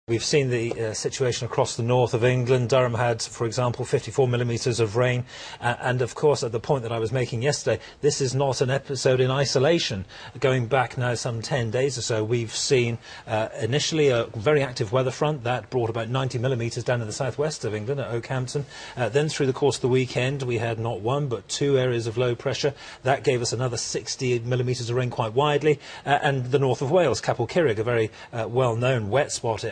We've seen the situation across the north of England. Durham had, for example, 54 millimetres of rain. And of course, at the point that I was making yesterday, this is not an episode in isolation. Going back now some 10 days or so, we've seen initially a very active weather front that brought about 90 millimetres down in the southwest of England at Okehampton. Then through the course of the weekend, we had not one but two areas of low pressure. That gave us another 60 millimetres of rain quite widely. And the north of Wales, Capel Curig, a very well-known wet spot, it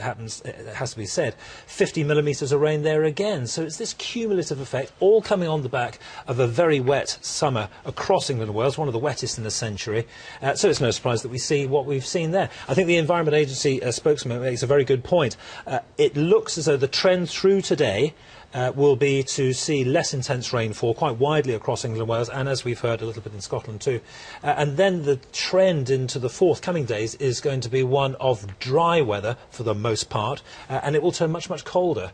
has to be said, 50 millimetres of rain there again. So it's this cumulative effect, all coming on the back of a very wet summer across England and Wales, one of the wettest in the century. So it's no surprise that we see what we've seen there. I think the Environment Agency spokesman makes a very good point. It looks as though the trend through today will be to see less intense rainfall quite widely across England and Wales, and as we've heard, a little bit in Scotland too. And then the trend into the forthcoming days is going to be one of dry weather for the most part, and it will turn much, much colder.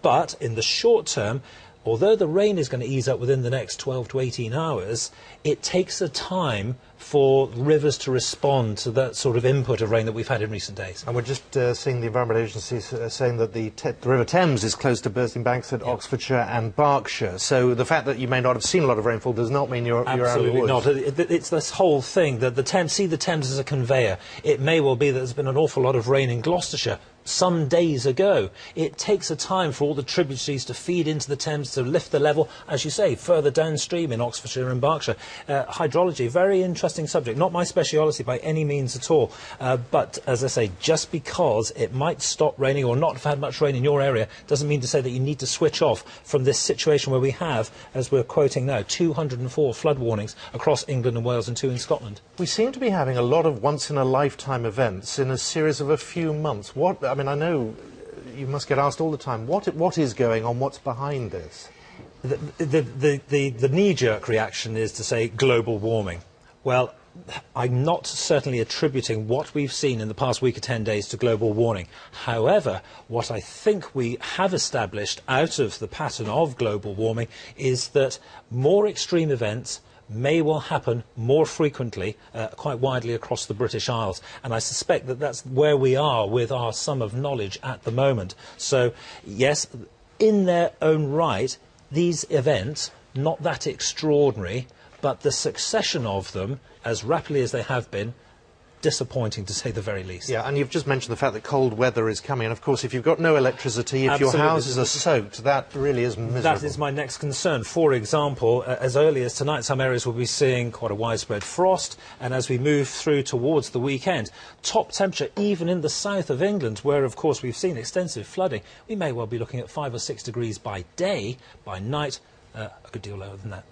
But in the short term, although the rain is going to ease up within the next 12 to 18 hours, it takes a time for rivers to respond to that sort of input of rain that we've had in recent days. And we're just seeing the Environment Agency saying that the River Thames is close to bursting banks at Oxfordshire and Berkshire. So the fact that you may not have seen a lot of rainfall does not mean you're out of the woods. Absolutely not. It's this whole thing that the Thames as a conveyor. It may well be that there's been an awful lot of rain in Gloucestershire some days ago. It takes a time for all the tributaries to feed into the Thames to lift the level, as you say, further downstream in Oxfordshire and Berkshire. Hydrology, very interesting subject, not my speciality by any means at all, but as I say, just because it might stop raining or not have had much rain in your area doesn't mean to say that you need to switch off from this situation where we have, as we're quoting now, 204 flood warnings across England and Wales and 2 in Scotland. We seem to be having a lot of once-in-a-lifetime events in a series of a few months. I mean, I know you must get asked all the time, what is going on, what's behind this? The knee-jerk reaction is to say global warming. Well, I'm not certainly attributing what we've seen in the past week or 10 days to global warming. However, what I think we have established out of the pattern of global warming is that more extreme events may well happen more frequently, quite widely across the British Isles. And I suspect that that's where we are with our sum of knowledge at the moment. So, yes, in their own right, these events, not that extraordinary, but the succession of them, as rapidly as they have been, disappointing to say the very least. Yeah, and you've just mentioned the fact that cold weather is coming, and of course if you've got no electricity, if Absolutely. Your houses are soaked, that really is miserable. That is my next concern. For example, as early as tonight, some areas will be seeing quite a widespread frost, and as we move through towards the weekend, top temperature even in the south of England, where of course we've seen extensive flooding, we may well be looking at 5 or 6 degrees by day. By night, a good deal lower than that.